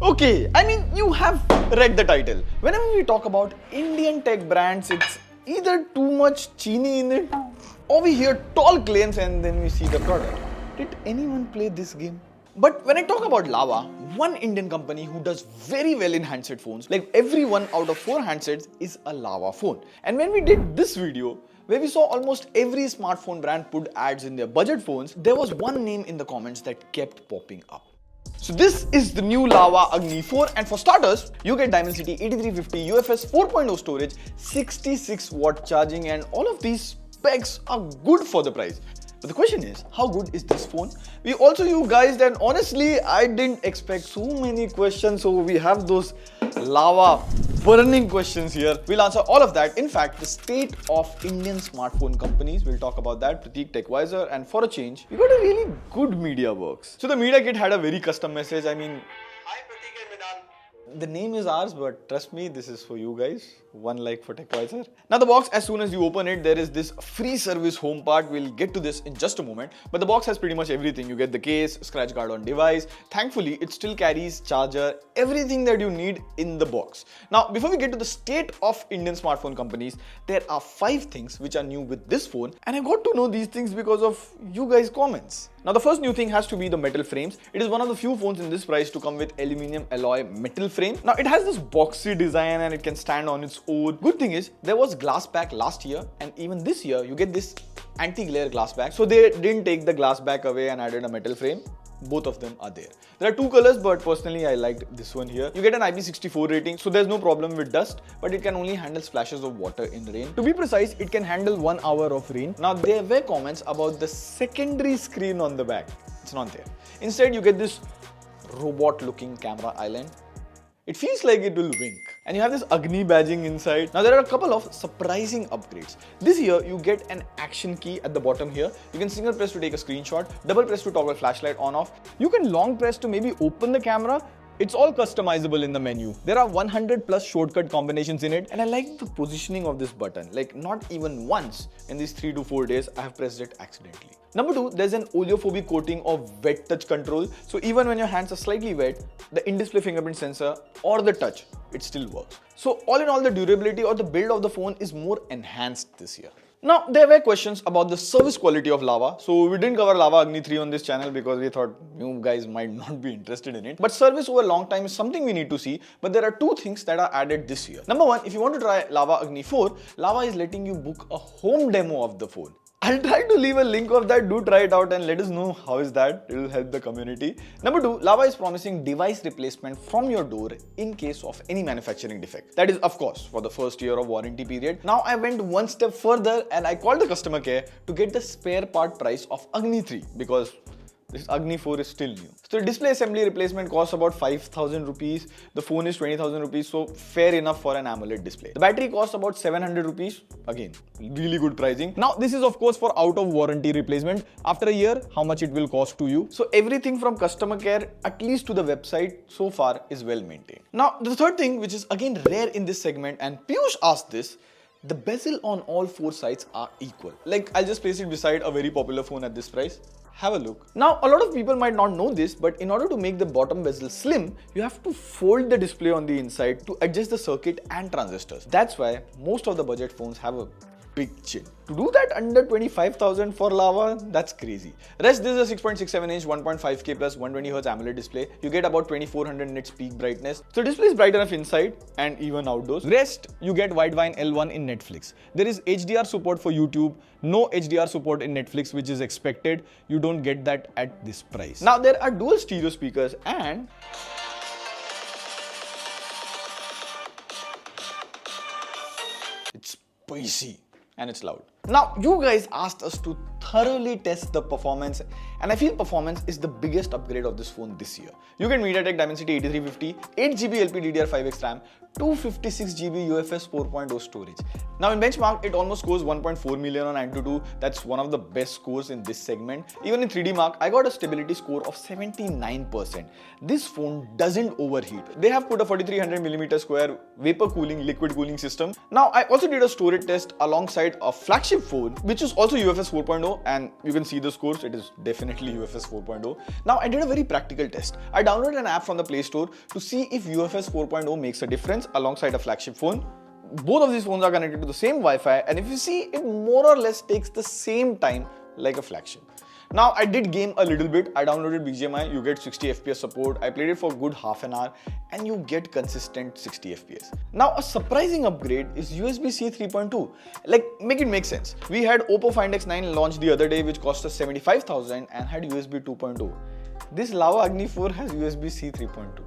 Okay, I mean, you have read the title. Whenever we talk about Indian tech brands, it's either too much Chini in it, or we hear tall claims and then we see the product. Did anyone play this game? But when I talk about Lava, one Indian company who does very well in handset phones, like every 1 out of 4 handsets is a Lava phone. And when we did this video, where we saw almost every smartphone brand put ads in their budget phones, there was one name in the comments that kept popping up. So this is the new Lava Agni 4, and for starters, you get Dimensity 8350 UFS 4.0 storage, 66 watt charging, and all of these specs are good for the price. But the question is, how good is this phone? We also you guys, and honestly, I didn't expect so many questions, so we have those lava burning questions here. We'll answer all of that. In fact, the state of Indian smartphone companies, we'll talk about that. Prateek, TechWiser, and for a change, we got a really good media works. So the media kit had a very custom message. I mean, hi Prateek and Minan. The name is ours, but trust me, this is for you guys. One like for TechWiser. Now the box, as soon as you open it, there is this free service home part. We'll get to this in just a moment. But the box has pretty much everything. You get the case, scratch guard on device. Thankfully, it still carries charger, everything that you need in the box. Now, before we get to the state of Indian smartphone companies, there are 5 things which are new with this phone. And I got to know these things because of you guys' comments. Now, the first new thing has to be the metal frames. It is one of the few phones in this price to come with aluminum alloy metal frame. Now, it has this boxy design and it can stand on its own. Good thing is, there was glass back last year, and even this year, you get this anti-glare glass back. So they didn't take the glass back away and added a metal frame. Both of them are there. There are 2 colors, but personally I liked this one here. You get an IP64 rating, so there's no problem with dust, but it can only handle splashes of water in rain. To be precise, it can handle 1 hour of rain. Now there were comments about the secondary screen on the back. It's not there. Instead, you get this robot looking camera island. It feels like it will wink. And you have this Agni badging inside. Now there are a couple of surprising upgrades. This year, you get an action key at the bottom here. You can single press to take a screenshot, double press to toggle flashlight on off. You can long press to maybe open the camera. It's all customizable in the menu. There are 100 plus shortcut combinations in it, and I like the positioning of this button. Like, not even once in these 3 to 4 days I have pressed it accidentally. Number 2, there's an oleophobic coating of wet touch control. So even when your hands are slightly wet, the in-display fingerprint sensor or the touch, it still works. So all in all, the durability or the build of the phone is more enhanced this year. Now, there were questions about the service quality of Lava. So we didn't cover Lava Agni 3 on this channel because we thought you guys might not be interested in it. But service over a long time is something we need to see. But there are 2 things that are added this year. Number 1, if you want to try Lava Agni 4, Lava is letting you book a home demo of the phone. I'll try to leave a link of that. Do try it out and let us know how is that. It will help the community. Number 2, Lava is promising device replacement from your door in case of any manufacturing defect. That is, of course, for the first year of warranty period. Now I went one step further and I called the customer care to get the spare part price of Agni 3 because this Agni 4 is still new. So the display assembly replacement costs about 5,000 rupees. The phone is 20,000 rupees, so fair enough for an AMOLED display. The battery costs about 700 rupees. Again, really good pricing. Now this is of course for out of warranty replacement. After a year, how much it will cost to you. So everything from customer care, at least to the website, so far is well maintained. Now the third thing, which is again rare in this segment, and Piyush asked this, the bezel on all 4 sides are equal. Like, I'll just place it beside a very popular phone at this price. Have a look. Now, a lot of people might not know this, but in order to make the bottom bezel slim, you have to fold the display on the inside to adjust the circuit and transistors. That's why most of the budget phones have a big chin. To do that under 25,000 for Lava, that's crazy. Rest, this is a 6.67 inch 1.5K plus 120Hz AMOLED display. You get about 2400 nits peak brightness. So display is bright enough inside and even outdoors. Rest, you get Widevine L1 in Netflix. There is HDR support for YouTube. No HDR support in Netflix, which is expected. You don't get that at this price. Now there are dual stereo speakers and it's spicy. And it's loud. Now, you guys asked us to thoroughly test the performance, and I feel performance is the biggest upgrade of this phone this year. You get MediaTek Dimensity 8350, 8GB LPDDR5X RAM, 256GB UFS 4.0 storage. Now in benchmark, it almost scores 1.4 million on AnTuTu. That's one of the best scores in this segment. Even in 3D Mark, I got a stability score of 79%. This phone doesn't overheat. They have put a 4300mm square vapor cooling, liquid cooling system. Now I also did a storage test alongside a flagship phone, which is also UFS 4.0, and you can see the scores. It is definitely definitely UFS 4.0. Now I did a very practical test. I downloaded an app from the Play Store to see if UFS 4.0 makes a difference alongside a flagship phone. Both of these phones are connected to the same Wi-Fi, and if you see, it more or less takes the same time like a flagship. Now I did game a little bit. I downloaded BGMI, you get 60 FPS support. I played it for a good half an hour and you get consistent 60 FPS. Now a surprising upgrade is USB-C 3.2. Like, make it make sense. We had Oppo Find X9 launched the other day, which cost us 75,000 and had USB 2.0. This Lava Agni 4 has USB-C 3.2.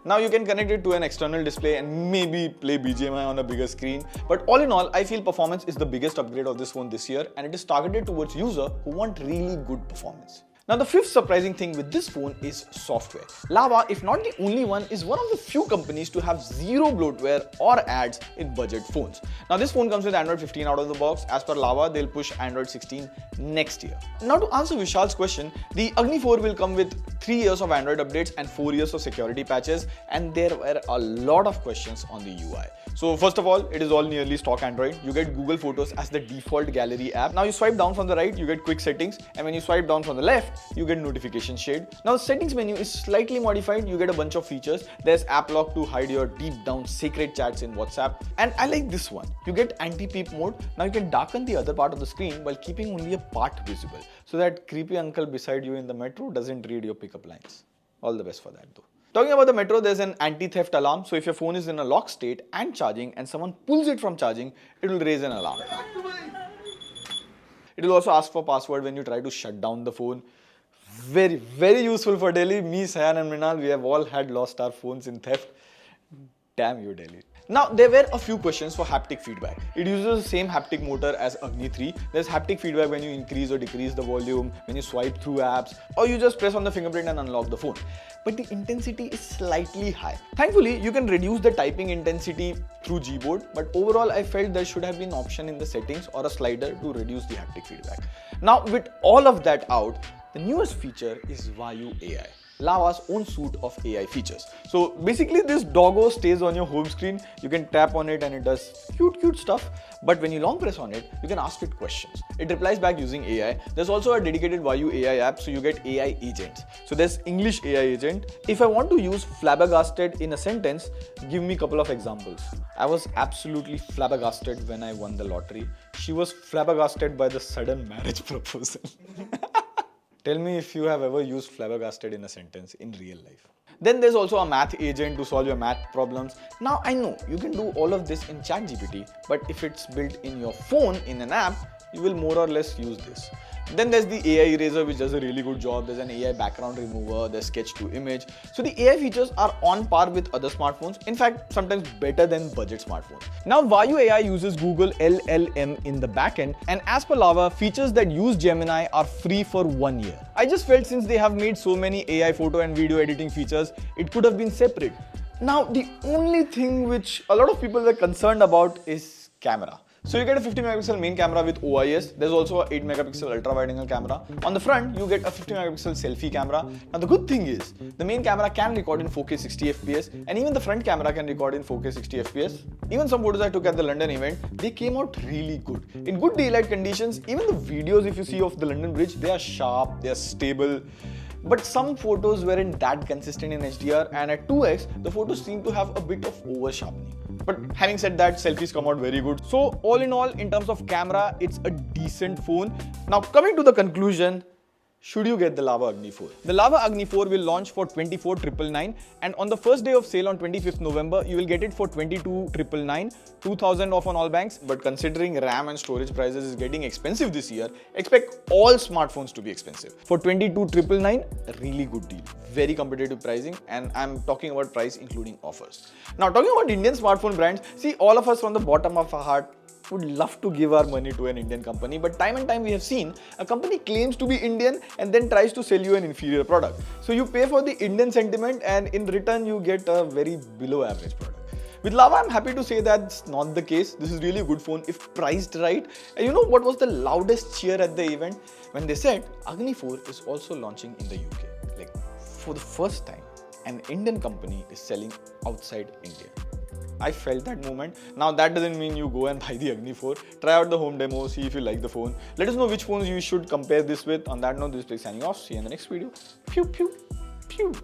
Now you can connect it to an external display and maybe play BGMI on a bigger screen. But all in all, I feel performance is the biggest upgrade of this phone this year, and it is targeted towards users who want really good performance. Now the fifth surprising thing with this phone is software. Lava, if not the only one, is one of the few companies to have zero bloatware or ads in budget phones. Now this phone comes with Android 15 out of the box. As per Lava, they'll push Android 16 next year. Now to answer Vishal's question, the Agni 4 will come with 3 years of Android updates and 4 years of security patches, and there were a lot of questions on the UI. So first of all, it is all nearly stock Android. You get Google Photos as the default gallery app. Now you swipe down from the right, you get quick settings, and when you swipe down from the left, you get notification shade. Now the settings menu is slightly modified. You get a bunch of features. There's app lock to hide your deep down sacred chats in WhatsApp. And I like this one. You get anti-peep mode. Now you can darken the other part of the screen while keeping only a part visible, so that creepy uncle beside you in the metro doesn't read your pickup lines. All the best for that though. Talking about the metro, there's an anti-theft alarm. So if your phone is in a lock state and charging and someone pulls it from charging, it will raise an alarm. It will also ask for password when you try to shut down the phone. Very, very useful for Delhi. Me, Sayan and Mrinal, we have all had lost our phones in theft. Damn you, Delhi. Now, there were a few questions for haptic feedback. It uses the same haptic motor as Agni 3. There's haptic feedback when you increase or decrease the volume, when you swipe through apps, or you just press on the fingerprint and unlock the phone. But the intensity is slightly high. Thankfully, you can reduce the typing intensity through Gboard, but overall, I felt there should have been an option in the settings or a slider to reduce the haptic feedback. Now, with all of that out, the newest feature is VayuAI, Lava's own suite of AI features. So basically this doggo stays on your home screen. You can tap on it and it does cute stuff. But when you long press on it, you can ask it questions. It replies back using AI. There's also a dedicated VayuAI app, so you get AI agents. So there's English AI agent. If I want to use flabbergasted in a sentence, give me a couple of examples. I was absolutely flabbergasted when I won the lottery. She was flabbergasted by the sudden marriage proposal. Tell me if you have ever used flabbergasted in a sentence in real life. Then there's also a math agent to solve your math problems. Now I know you can do all of this in ChatGPT, but if it's built in your phone in an app, you will more or less use this. Then there's the AI eraser, which does a really good job. There's an AI background remover, there's sketch to image. So the AI features are on par with other smartphones. In fact, sometimes better than budget smartphones. Now VayuAI uses Google LLM in the backend, and as per Lava, features that use Gemini are free for 1 year. I just felt since they have made so many AI photo and video editing features, it could have been separate. Now the only thing which a lot of people were concerned about is camera. So you get a 50 megapixel main camera with OIS. There's also a 8 megapixel ultra wide angle camera. On the front, you get a 50 megapixel selfie camera. Now the good thing is, the main camera can record in 4K 60 FPS, and even the front camera can record in 4K 60 FPS. Even some photos I took at the London event, they came out really good. In good daylight conditions, even the videos if you see of the London Bridge, they are sharp, they are stable. But some photos weren't that consistent in HDR, and at 2x, the photos seem to have a bit of over sharpening. But having said that, selfies come out very good. So all in all, in terms of camera, it's a decent phone. Now coming to the conclusion, should you get the Lava Agni 4? The Lava Agni 4 will launch for 24,999, and on the first day of sale on 25th November, you will get it for 22,999, 2,000 off on all banks. But considering RAM and storage prices is getting expensive this year, expect all smartphones to be expensive. For 22,999, a really good deal. Very competitive pricing, and I'm talking about price including offers. Now talking about Indian smartphone brands, see, all of us from the bottom of our heart would love to give our money to an Indian company, but time and time we have seen a company claims to be Indian and then tries to sell you an inferior product. So you pay for the Indian sentiment and in return you get a very below average product. With Lava, I'm happy to say that's not the case. This is really a good phone if priced right. And you know what was the loudest cheer at the event? When they said Agni 4 is also launching in the UK. Like, for the first time, an Indian company is selling outside India. I felt that moment. Now that doesn't mean you go and buy the Agni 4. Try out the home demo, see if you like the phone. Let us know which phones you should compare this with. On that note, this is signing off. See you in the next video. Pew pew pew.